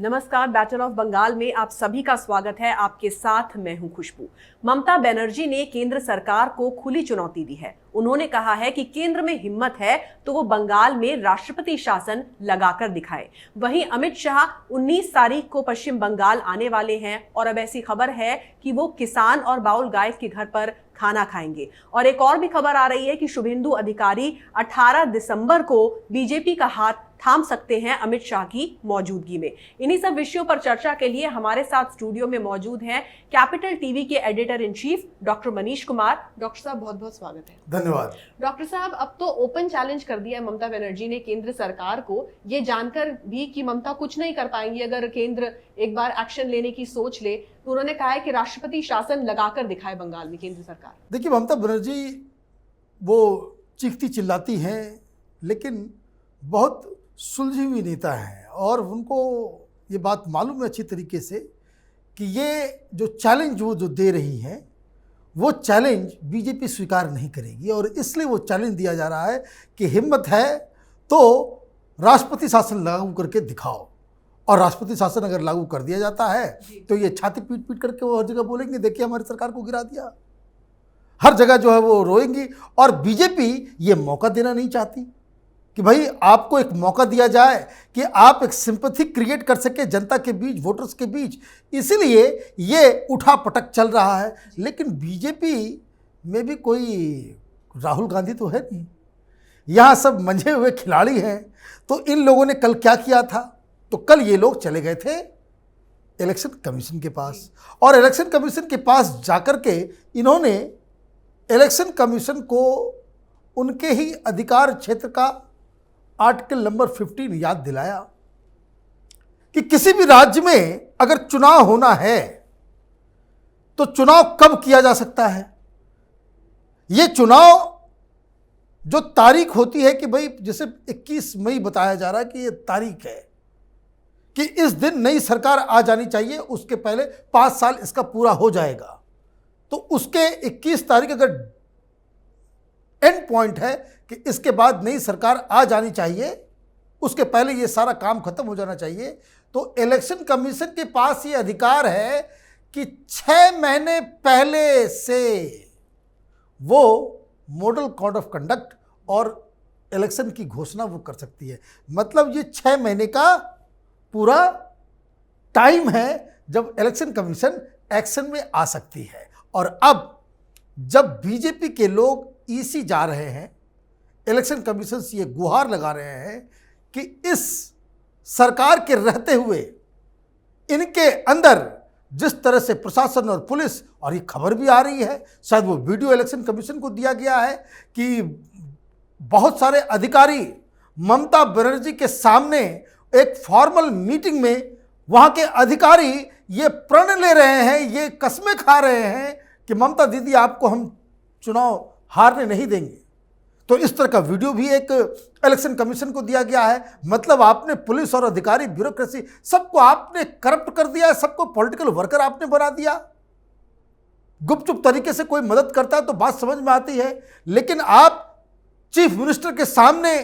नमस्कार, battle of Bengal में आप सभी का स्वागत है। आपके साथ मैं हूं खुशबू। ममता बनर्जी ने केंद्र सरकार को खुली चुनौती दी है। उन्होंने कहा है कि केंद्र में हिम्मत है तो वो बंगाल में राष्ट्रपति शासन लगाकर दिखाए। वहीं अमित शाह 19 तारीख को पश्चिम बंगाल आने वाले हैं और अब ऐसी खबर है कि वो किसान और बाउल गाइड के घर पर खाना खाएंगे। और एक और भी खबर आ रही है कि शुभेंदु अधिकारी 18 दिसंबर को बीजेपी का हाथ थाम सकते हैं अमित शाह की मौजूदगी में। इन्हीं सब विषयों पर चर्चा के लिए हमारे साथ स्टूडियो में मौजूद हैं कैपिटल टीवी के editor in chief doctor Manish Kumar. Doctor साहब, बहुत बहुत स्वागत है। धन्यवाद। डॉक्टर साहब, अब तो ओपन चैलेंज कर दिया है ममता बनर्जी ने केंद्र सरकार को, ये जानकर भी कि ममता कुछ नहीं कर पाएंगी अगर केंद्र एक बार एक्शन लेने की सोच ले, तो उन्होंने कहा है कि राष्ट्रपति शासन लगाकर दिखाए बंगाल में केंद्र सरकार। देखिए, ममता बनर्जी वो चीखती चिल्लाती हैं, लेकिन बहुत सुलझी हुई नेता है और उनको ये बात मालूम है अच्छी तरीके से कि ये जो चैलेंज वो जो दे रही हैं वो चैलेंज बीजेपी स्वीकार नहीं करेगी, और इसलिए वो चैलेंज दिया जा रहा है कि हिम्मत है तो राष्ट्रपति शासन लागू करके दिखाओ। और राष्ट्रपति शासन अगर लागू कर दिया जाता है तो ये छाती पीट पीट करके वो हर जगह बोलेंगे, देखिए हमारी सरकार को गिरा दिया। हर जगह जो है वो रोएंगी। और बीजेपी ये मौका देना नहीं चाहती कि भाई आपको एक मौका दिया जाए कि आप एक सिंपैथी क्रिएट कर सके जनता के बीच, वोटर्स के बीच, इसीलिए ये उठा पटक चल रहा है। लेकिन बीजेपी में भी कोई राहुल गांधी तो है नहीं, यहाँ सब मंझे हुए खिलाड़ी हैं। तो इन लोगों ने कल क्या किया था, तो कल ये लोग चले गए थे इलेक्शन कमीशन के पास, और इलेक्शन कमीशन के पास जाकर के इन्होंने इलेक्शन कमीशन को उनके ही अधिकार क्षेत्र का आर्टिकल नंबर 15 याद दिलाया कि किसी भी राज्य में अगर चुनाव होना है तो चुनाव कब किया जा सकता है। यह चुनाव जो तारीख होती है कि भाई जैसे 21 मई बताया जा रहा है कि यह तारीख है कि इस दिन नई सरकार आ जानी चाहिए, उसके पहले 5 साल इसका पूरा हो जाएगा। तो उसके 21 तारीख अगर एंड पॉइंट है कि इसके बाद नई सरकार आ जानी चाहिए, उसके पहले ये सारा काम खत्म हो जाना चाहिए, तो इलेक्शन कमीशन के पास ये अधिकार है कि 6 महीने पहले से वो मॉडल कोड ऑफ कंडक्ट और इलेक्शन की घोषणा वो कर सकती है। मतलब ये 6 महीने का पूरा टाइम है जब इलेक्शन कमीशन एक्शन में आ सकती है। और अब जब बीजेपी के लोग ईसी जा रहे हैं, इलेक्शन कमीशन से ये गुहार लगा रहे हैं कि इस सरकार के रहते हुए इनके अंदर जिस तरह से प्रशासन और पुलिस, और ये खबर भी आ रही है, शायद वो वीडियो इलेक्शन कमीशन को दिया गया है कि बहुत सारे अधिकारी ममता बनर्जी के सामने एक फॉर्मल मीटिंग में वहाँ के अधिकारी ये प्रण ले रहे हैं, ये कस्में खा रहे हैं कि ममता दीदी आपको हम चुनाव हारने नहीं देंगे। तो इस तरह का वीडियो भी एक इलेक्शन कमीशन को दिया गया है। मतलब आपने पुलिस और अधिकारी, ब्यूरोक्रेसी, सबको आपने करप्ट कर दिया है, सबको पॉलिटिकल वर्कर आपने बना दिया। गुपचुप तरीके से कोई मदद करता है तो बात समझ में आती है, लेकिन आप चीफ मिनिस्टर के सामने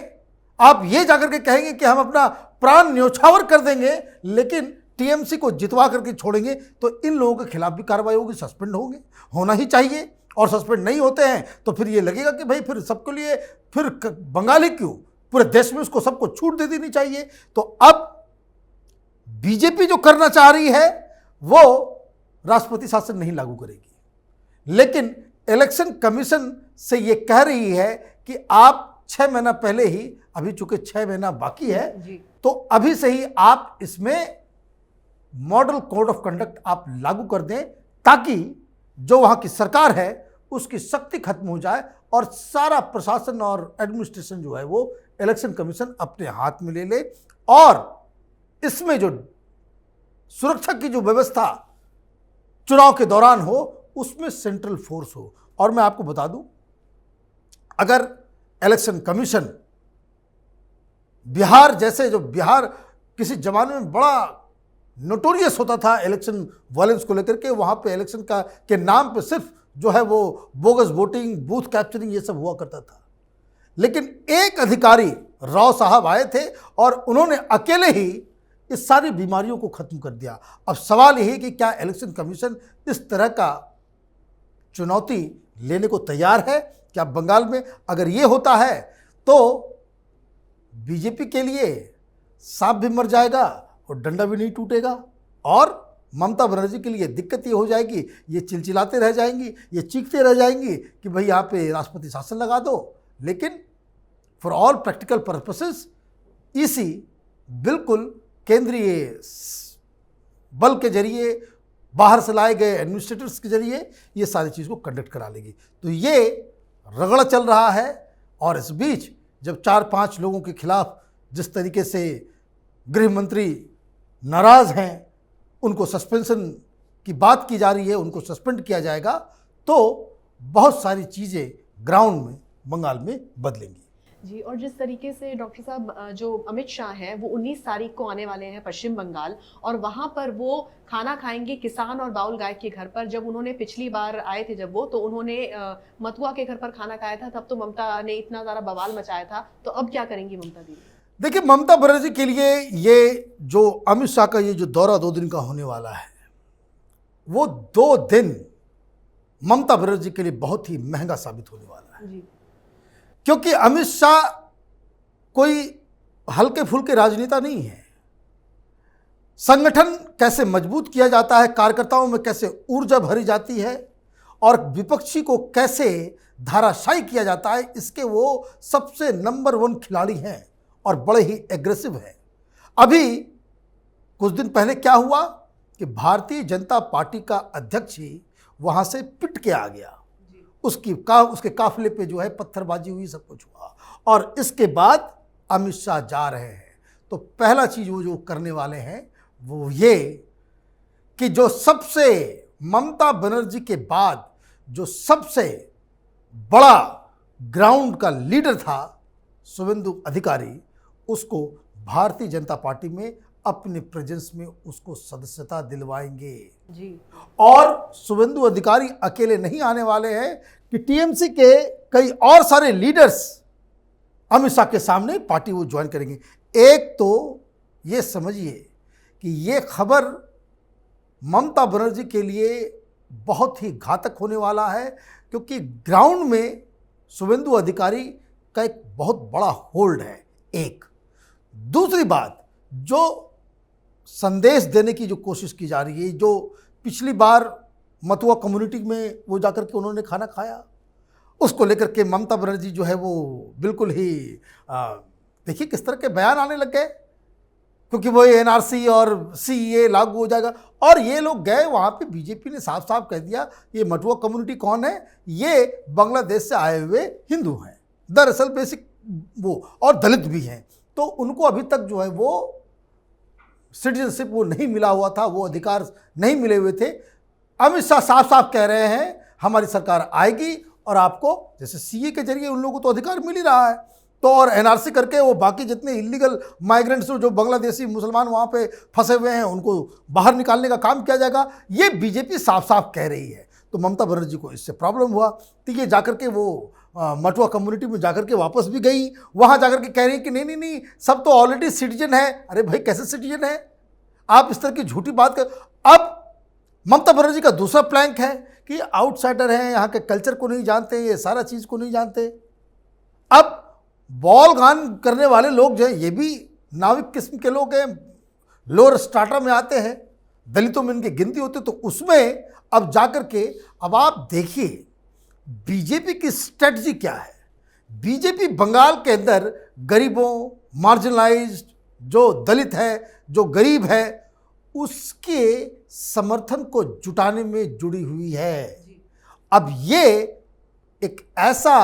आप ये जाकर के कहेंगे कि हम अपना प्राण न्योछावर कर देंगे लेकिन टीएमसी को जितवा करके छोड़ेंगे, तो इन लोगों के खिलाफ भी कार्रवाई होगी, सस्पेंड होंगे, होना ही चाहिए। और सस्पेंड नहीं होते हैं तो फिर ये लगेगा कि भाई फिर सबके लिए, फिर बंगाली क्यों, पूरे देश में उसको सबको छूट दे देनी चाहिए। तो अब बीजेपी जो करना चाह रही है वो राष्ट्रपति शासन नहीं लागू करेगी, लेकिन इलेक्शन कमीशन से ये कह रही है कि आप 6 महीना पहले ही, अभी चूंकि 6 महीना बाकी है तो अभी से ही आप इसमें मॉडल कोड ऑफ कंडक्ट आप लागू कर दें, ताकि जो वहाँ की सरकार है उसकी शक्ति खत्म हो जाए और सारा प्रशासन और एडमिनिस्ट्रेशन जो है वो इलेक्शन कमीशन अपने हाथ में ले ले, और इसमें जो सुरक्षा की जो व्यवस्था चुनाव के दौरान हो उसमें सेंट्रल फोर्स हो। और मैं आपको बता दूं, अगर इलेक्शन कमीशन बिहार जैसे, जो बिहार किसी जमाने में बड़ा नोटोरियस होता था इलेक्शन वायलेंस को लेकर के, वहाँ पे इलेक्शन का के नाम पे सिर्फ जो है वो बोगस वोटिंग, बूथ कैप्चरिंग, ये सब हुआ करता था। लेकिन एक अधिकारी राव साहब आए थे और उन्होंने अकेले ही इस सारी बीमारियों को खत्म कर दिया। अब सवाल यही है कि क्या इलेक्शन कमीशन इस तरह का चुनौती लेने को तैयार है? क्या बंगाल में अगर ये होता है तो बीजेपी के लिए सांप भी मर जाएगा और डंडा भी नहीं टूटेगा, और ममता बनर्जी के लिए दिक्कत ये हो जाएगी, ये चिलचिलाते रह जाएंगी, ये चीखते रह जाएंगी कि भाई यहाँ पे राष्ट्रपति शासन लगा दो। लेकिन for all practical purposes EC बिल्कुल केंद्रीय बल के जरिए, बाहर से लाए गए एडमिनिस्ट्रेटर्स के जरिए ये सारी चीज़ को कंडक्ट करा लेगी। तो ये रगड़ा चल रहा है, और इस बीच जब 4-5 लोगों के खिलाफ जिस तरीके से गृह मंत्री नाराज़ हैं, उनको सस्पेंशन की बात की जा रही है, उनको सस्पेंड किया जाएगा, तो बहुत सारी चीज़ें ग्राउंड में बंगाल में बदलेंगी। जी, और जिस तरीके से डॉक्टर साहब जो अमित शाह हैं वो 19 तारीख को आने वाले हैं पश्चिम बंगाल, और वहाँ पर वो खाना खाएंगे किसान और बाउल गायक के घर पर। जब उन्होंने पिछली बार आए थे जब वो, तो उन्होंने मथुआ के घर पर खाना खाया था, तब तो ममता ने इतना ज़्यादा बवाल मचाया था। तो अब क्या करेंगी ममता दीदी? देखिए, ममता बनर्जी के लिए ये जो अमित शाह का ये जो दौरा 2 दिन का होने वाला है, वो 2 दिन ममता बनर्जी के लिए बहुत ही महंगा साबित होने वाला है। जी। क्योंकि अमित शाह कोई हल्के फुल्के राजनेता नहीं है। संगठन कैसे मजबूत किया जाता है, कार्यकर्ताओं में कैसे ऊर्जा भरी जाती है और विपक्षी को कैसे धाराशायी किया जाता है, इसके वो सबसे नंबर 1 खिलाड़ी हैं और बड़े ही एग्रेसिव हैं। अभी कुछ दिन पहले क्या हुआ कि भारतीय जनता पार्टी का अध्यक्ष ही वहाँ से पिट के आ गया, उसके काफिले पे जो है पत्थरबाजी हुई, सब कुछ हुआ, और इसके बाद अमित शाह जा रहे हैं। तो पहला चीज़ वो जो करने वाले हैं वो ये कि जो सबसे ममता बनर्जी के बाद जो सबसे बड़ा ग्राउंड का लीडर था शुवेंदु अधिकारी, उसको भारतीय जनता पार्टी में अपने प्रेजेंस में उसको सदस्यता दिलवाएंगे। जी। और शुवेंदु अधिकारी अकेले नहीं आने वाले हैं कि टीएमसी के कई और सारे लीडर्स अमित शाह के सामने पार्टी वो ज्वाइन करेंगे। एक तो ये समझिए कि ये खबर ममता बनर्जी के लिए बहुत ही घातक होने वाला है, क्योंकि ग्राउंड में शुवेंदु अधिकारी का एक बहुत बड़ा होल्ड है। एक दूसरी बात, जो संदेश देने की जो कोशिश की जा रही है, जो पिछली बार मथुआ कम्युनिटी में वो जाकर के उन्होंने खाना खाया, उसको लेकर के ममता बनर्जी जो है वो बिल्कुल ही देखिए किस तरह के बयान आने लग गए, क्योंकि वो एनआरसी और सीए लागू हो जाएगा। और ये लोग गए वहाँ पे, बीजेपी ने साफ साफ कह दिया ये मथुआ कम्युनिटी कौन है, ये बांग्लादेश से आए हुए हिंदू हैं, दरअसल बेसिक वो, और दलित भी हैं। तो उनको अभी तक जो है वो सिटीजनशिप वो नहीं मिला हुआ था, वो अधिकार नहीं मिले हुए थे। अमित शाह साफ साफ कह रहे हैं हमारी सरकार आएगी और आपको, जैसे सीए के जरिए उन लोगों को तो अधिकार मिल ही रहा है, तो और एनआरसी करके वो बाकी जितने इलीगल माइग्रेंट्स जो बांग्लादेशी मुसलमान वहाँ पे फंसे हुए हैं उनको बाहर निकालने का काम किया जाएगा, ये बीजेपी साफ साफ कह रही है। तो ममता बनर्जी को इससे प्रॉब्लम हुआ, तो ये जाकर के वो मटुआ कम्युनिटी में जाकर के वापस भी गई, वहाँ जाकर के कह रही है कि नहीं सब तो ऑलरेडी सिटीजन है। अरे भाई कैसे सिटीजन है, आप इस तरह की झूठी बात कर। अब ममता बनर्जी का दूसरा प्लैंक है कि आउटसाइडर हैं, यहाँ के कल्चर को नहीं जानते, ये सारा चीज़ को नहीं जानते। अब बॉल गान करने वाले लोग जो है ये भी नाविक किस्म के लोग हैं, लोअर स्ट्राटा में आते हैं, दलितों में इनकी गिनती होती है। तो उसमें अब जाकर के अब आप देखिए बीजेपी की स्ट्रेटजी क्या है। बीजेपी बंगाल के अंदर गरीबों, मार्जिनलाइज्ड, जो दलित है, जो गरीब है, उसके समर्थन को जुटाने में जुड़ी हुई है। अब ये एक ऐसा,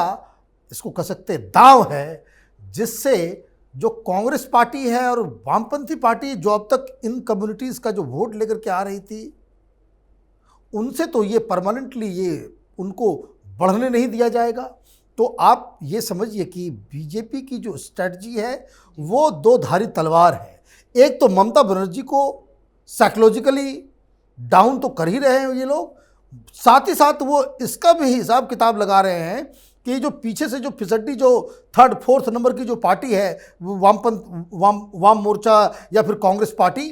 इसको कह सकते दांव है, जिससे जो कांग्रेस पार्टी है और वामपंथी पार्टी जो अब तक इन कम्युनिटीज़ का जो वोट लेकर के आ रही थी, उनसे तो ये परमानेंटली ये उनको बढ़ने नहीं दिया जाएगा। तो आप ये समझिए कि बीजेपी की जो स्ट्रेटजी है वो 2 धारी तलवार है। एक तो ममता बनर्जी को साइकोलॉजिकली डाउन तो कर ही रहे हैं ये लोग, साथ ही साथ वो इसका भी हिसाब किताब लगा रहे हैं कि जो पीछे से जो फिसड्डी जो थर्ड फोर्थ नंबर की जो पार्टी है वो वाम मोर्चा या फिर कांग्रेस पार्टी,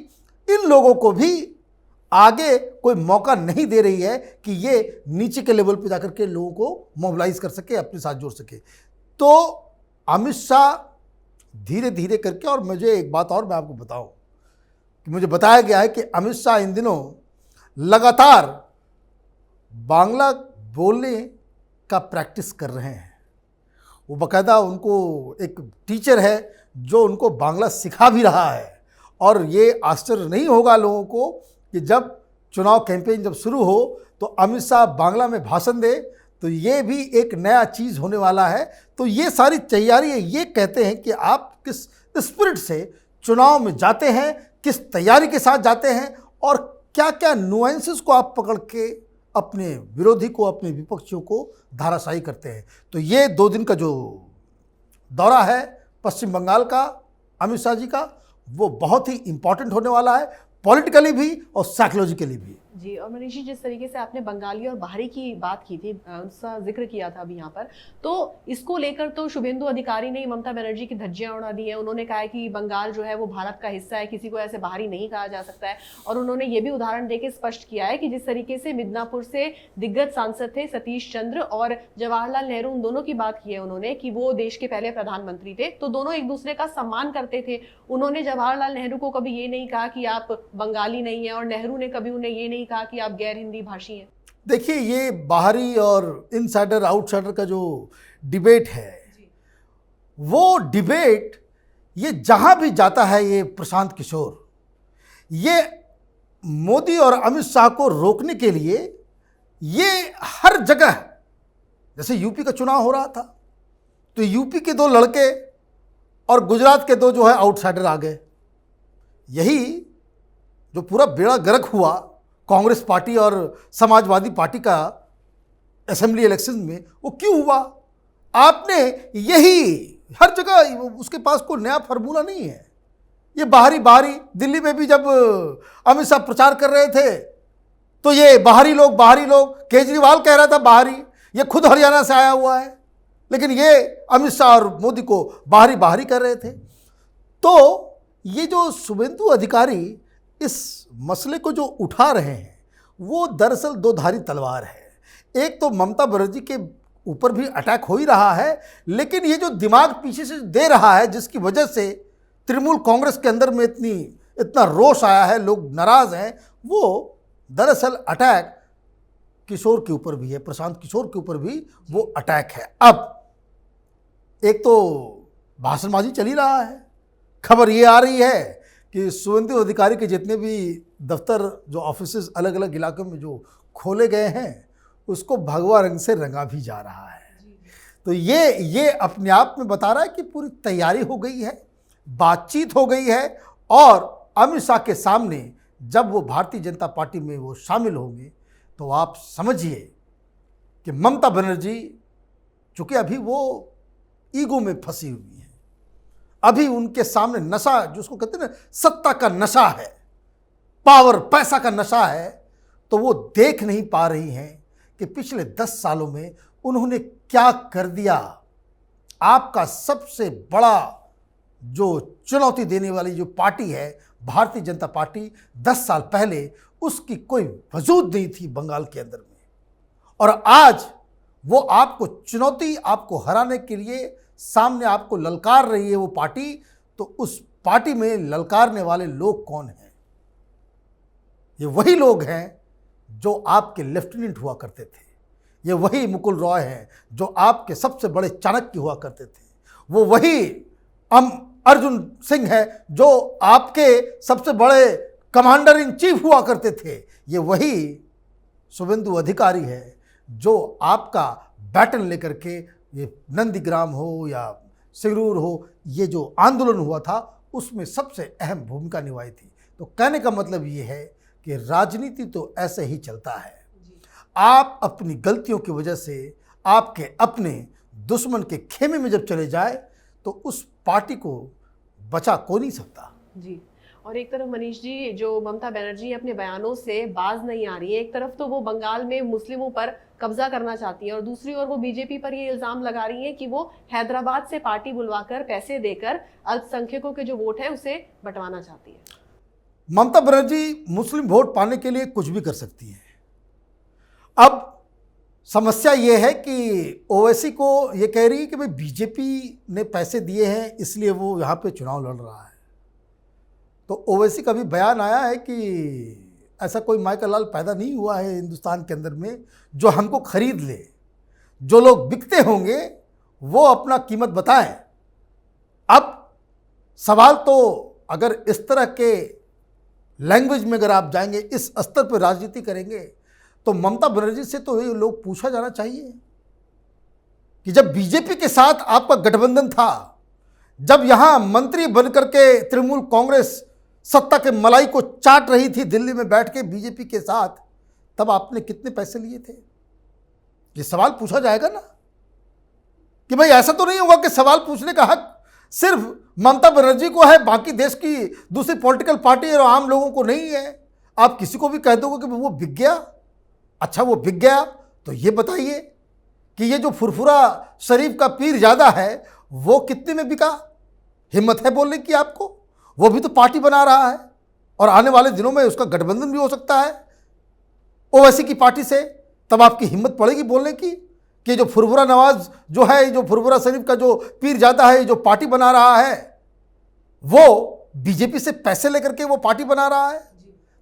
इन लोगों को भी आगे कोई मौका नहीं दे रही है कि ये नीचे के लेवल पे जाकर के लोगों को मोबिलाइज कर सके, अपने साथ जोड़ सके। तो अमित शाह धीरे धीरे करके, और मुझे एक बात और मैं आपको बताऊं कि मुझे बताया गया है कि अमित शाह इन दिनों लगातार बांग्ला बोलने का प्रैक्टिस कर रहे हैं। वो बाकायदा उनको एक टीचर है जो उनको बांग्ला सिखा भी रहा है। और ये आश्चर्य नहीं होगा लोगों को कि जब चुनाव कैंपेन जब शुरू हो तो अमित शाह बांग्ला में भाषण दे, तो ये भी एक नया चीज़ होने वाला है। तो ये सारी तैयारी है। ये कहते हैं कि आप किस स्पिरिट से चुनाव में जाते हैं, किस तैयारी के साथ जाते हैं, और क्या क्या नुएंसेस को आप पकड़ के अपने विरोधी को, अपने विपक्षियों को धाराशायी करते हैं। तो ये 2 दिन का जो दौरा है पश्चिम बंगाल का अमित शाह जी का, वो बहुत ही इम्पॉर्टेंट होने वाला है, पॉलिटिकली भी और साइकोलॉजिकली भी। जी, और मनीष जी, जिस तरीके से आपने बंगाली और बाहरी की बात की थी, उसका जिक्र किया था अभी यहाँ पर, तो इसको लेकर तो शुभेंदु अधिकारी ने ममता बनर्जी की धज्जियां उड़ा दी हैं। उन्होंने कहा है कि बंगाल जो है वो भारत का हिस्सा है, किसी को ऐसे बाहरी नहीं कहा जा सकता है। और उन्होंने ये भी उदाहरण देके स्पष्ट किया है कि जिस तरीके से मिदनापुर से दिग्गज सांसद थे सतीश चंद्र और जवाहरलाल नेहरू, उन दोनों की बात की है उन्होंने कि वो देश के पहले प्रधानमंत्री थे, तो दोनों एक दूसरे का सम्मान करते थे। उन्होंने जवाहरलाल नेहरू को कभी ये नहीं कहा कि आप बंगाली नहीं है, और नेहरू ने कभी उन्हें ये नहीं कहा कि आप गैर हिंदी भाषी हैं। देखिए, ये बाहरी और इनसाइडर आउटसाइडर का जो डिबेट है, वो डिबेट ये जहां भी जाता है, ये प्रशांत किशोर, ये मोदी और अमित शाह को रोकने के लिए ये हर जगह, जैसे यूपी का चुनाव हो रहा था तो यूपी के 2 लड़के और गुजरात के 2 जो है आउटसाइडर आ गए। यही जो पूरा बेड़ा गर्क हुआ कांग्रेस पार्टी और समाजवादी पार्टी का असेंबली इलेक्शन में, वो क्यों हुआ? आपने यही हर जगह, उसके पास कोई नया फार्मूला नहीं है। ये बाहरी दिल्ली में भी जब अमित शाह प्रचार कर रहे थे तो ये बाहरी लोग, केजरीवाल कह रहा था बाहरी, ये खुद हरियाणा से आया हुआ है, लेकिन ये अमित शाह और मोदी को बाहरी कर रहे थे। तो ये जो शुभेंदु अधिकारी इस मसले को जो उठा रहे हैं, वो दरअसल 2 धारी तलवार है। एक तो ममता बनर्जी के ऊपर भी अटैक हो ही रहा है, लेकिन ये जो दिमाग पीछे से दे रहा है, जिसकी वजह से तृणमूल कांग्रेस के अंदर में इतना रोष आया है, लोग नाराज हैं, वो दरअसल अटैक किशोर के ऊपर भी है, प्रशांत किशोर के ऊपर भी वो अटैक है। अब एक तो भाषणबाजी चल ही रहा है, खबर ये आ रही है कि शुभेंदु अधिकारी के जितने भी दफ्तर, जो ऑफिसेज अलग अलग इलाकों में जो खोले गए हैं, उसको भगवा रंग से रंगा भी जा रहा है। तो ये अपने आप में बता रहा है कि पूरी तैयारी हो गई है, बातचीत हो गई है, और अमित शाह के सामने जब वो भारतीय जनता पार्टी में वो शामिल होंगे तो आप समझिए कि ममता बनर्जी, चूँकि अभी वो ईगो में फंसी हुई है, अभी उनके सामने नशा, जिसको कहते हैं ना सत्ता का नशा है, पावर पैसा का नशा है, तो वो देख नहीं पा रही हैं कि पिछले 10 सालों में उन्होंने क्या कर दिया। आपका सबसे बड़ा जो चुनौती देने वाली जो पार्टी है भारतीय जनता पार्टी, 10 साल पहले उसकी कोई वजूद नहीं थी बंगाल के अंदर में, और आज वो आपको चुनौती, आपको हराने के लिए सामने आपको ललकार रही है वो पार्टी। तो उस पार्टी में ललकारने वाले लोग कौन हैं? ये वही लोग हैं जो आपके लेफ्टिनेंट हुआ करते थे, ये वही मुकुल रॉय हैं जो आपके सबसे बड़े चाणक्य हुआ करते थे, वो वही अर्जुन सिंह है जो आपके सबसे बड़े कमांडर इन चीफ हुआ करते थे, ये वही शुभेंदु अधिकारी है जो आपका बैटन लेकर के, ये नंदीग्राम हो या सिंगरूर हो, ये जो आंदोलन हुआ था उसमें सबसे अहम भूमिका निभाई थी। तो कहने का मतलब ये है कि राजनीति तो ऐसे ही चलता है। आप अपनी गलतियों की वजह से आपके अपने दुश्मन के खेमे में जब चले जाए तो उस पार्टी को बचा को नहीं सकता। जी, और एक तरफ मनीष जी, जो ममता बनर्जी अपने बयानों से बाज नहीं आ रही है, एक तरफ तो वो बंगाल में मुस्लिमों पर कब्जा करना चाहती है और दूसरी ओर वो बीजेपी पर ये इल्जाम लगा रही है कि वो हैदराबाद से पार्टी बुलवाकर पैसे देकर अल्पसंख्यकों के जो वोट है उसे बंटवाना चाहती है। ममता बनर्जी मुस्लिम वोट पाने के लिए कुछ भी कर सकती है। अब समस्या ये है कि ओवैसी को ये कह रही है कि भाई बीजेपी ने पैसे दिए हैं इसलिए वो यहाँ पे चुनाव लड़ रहा है। तो ओवैसी का भी बयान आया है कि ऐसा कोई माइकल लाल पैदा नहीं हुआ है हिंदुस्तान के अंदर में जो हमको खरीद ले। जो लोग बिकते होंगे वो अपना कीमत बताएं। अब सवाल तो अगर इस तरह के लैंग्वेज में अगर आप जाएंगे, इस स्तर पर राजनीति करेंगे, तो ममता बनर्जी से तो ये लोग पूछा जाना चाहिए कि जब बीजेपी के साथ आपका गठबंधन था, जब यहां मंत्री बनकर के तृणमूल कांग्रेस सत्ता के मलाई को चाट रही थी दिल्ली में बैठ के बीजेपी के साथ, तब आपने कितने पैसे लिए थे? ये सवाल पूछा जाएगा ना कि भाई ऐसा तो नहीं होगा कि सवाल पूछने का हक सिर्फ ममता बनर्जी को है, बाकी देश की दूसरी पॉलिटिकल पार्टी और आम लोगों को नहीं है। आप किसी को भी कह दोगे कि वो बिक गया। अच्छा, वो बिक गया तो ये बताइए कि ये जो फुरफुरा शरीफ का पीर ज़्यादा है वो कितने में बिका? हिम्मत है बोलने की आपको? वो भी तो पार्टी बना रहा है और आने वाले दिनों में उसका गठबंधन भी हो सकता है ओवैसी की पार्टी से। तब आपकी हिम्मत पड़ेगी बोलने की कि जो फुरफुरा नवाज जो है, जो फुरफुरा शरीफ का जो पीर ज़्यादा है, जो पार्टी बना रहा है, वो बीजेपी से पैसे लेकर के वो पार्टी बना रहा है।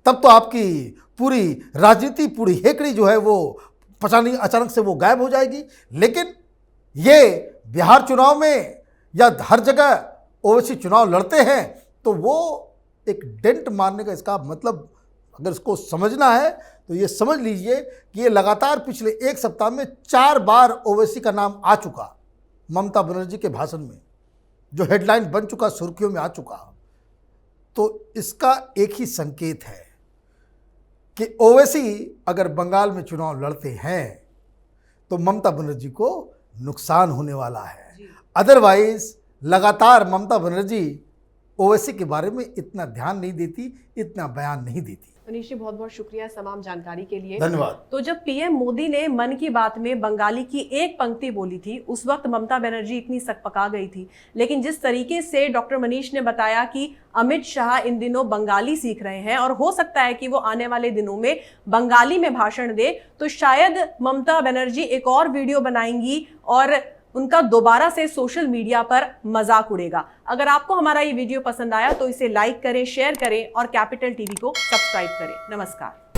तब तो आपकी पूरी राजनीति, पूरी हेकड़ी जो है वो पता नहीं अचानक से वो गायब हो जाएगी। लेकिन ये बिहार चुनाव में या हर जगह ओवैसी चुनाव लड़ते हैं तो वो एक डेंट मारने का इसका मतलब, अगर इसको समझना है तो ये समझ लीजिए कि ये लगातार पिछले एक सप्ताह में 4 बार ओवैसी का नाम आ चुका ममता बनर्जी के भाषण में, जो हेडलाइन बन चुका, सुर्खियों में आ चुका। तो इसका एक ही संकेत है कि ओवैसी अगर बंगाल में चुनाव लड़ते हैं तो ममता बनर्जी को नुकसान होने वाला है। अदरवाइज लगातार ममता बनर्जी ओवैसी के बारे में इतना ध्यान नहीं देती, इतना बयान नहीं देती। मनीष जी, बहुत बहुत शुक्रिया तमाम जानकारी के लिए। धन्यवाद। तो जब पीएम मोदी ने मन की बात में बंगाली की एक पंक्ति बोली थी, उस वक्त ममता बनर्जी इतनी सकपका गई थी। लेकिन जिस तरीके से डॉक्टर मनीष ने बताया कि अमित शाह इन दिनों बंगाली सीख रहे हैं और हो सकता है कि वो आने वाले दिनों में बंगाली में भाषण दे, तो शायद ममता बनर्जी एक और वीडियो बनाएंगी और उनका दोबारा से सोशल मीडिया पर मजाक उड़ेगा। अगर आपको हमारा ये वीडियो पसंद आया तो इसे लाइक करें, शेयर करें और कैपिटल टीवी को सब्सक्राइब करें। नमस्कार।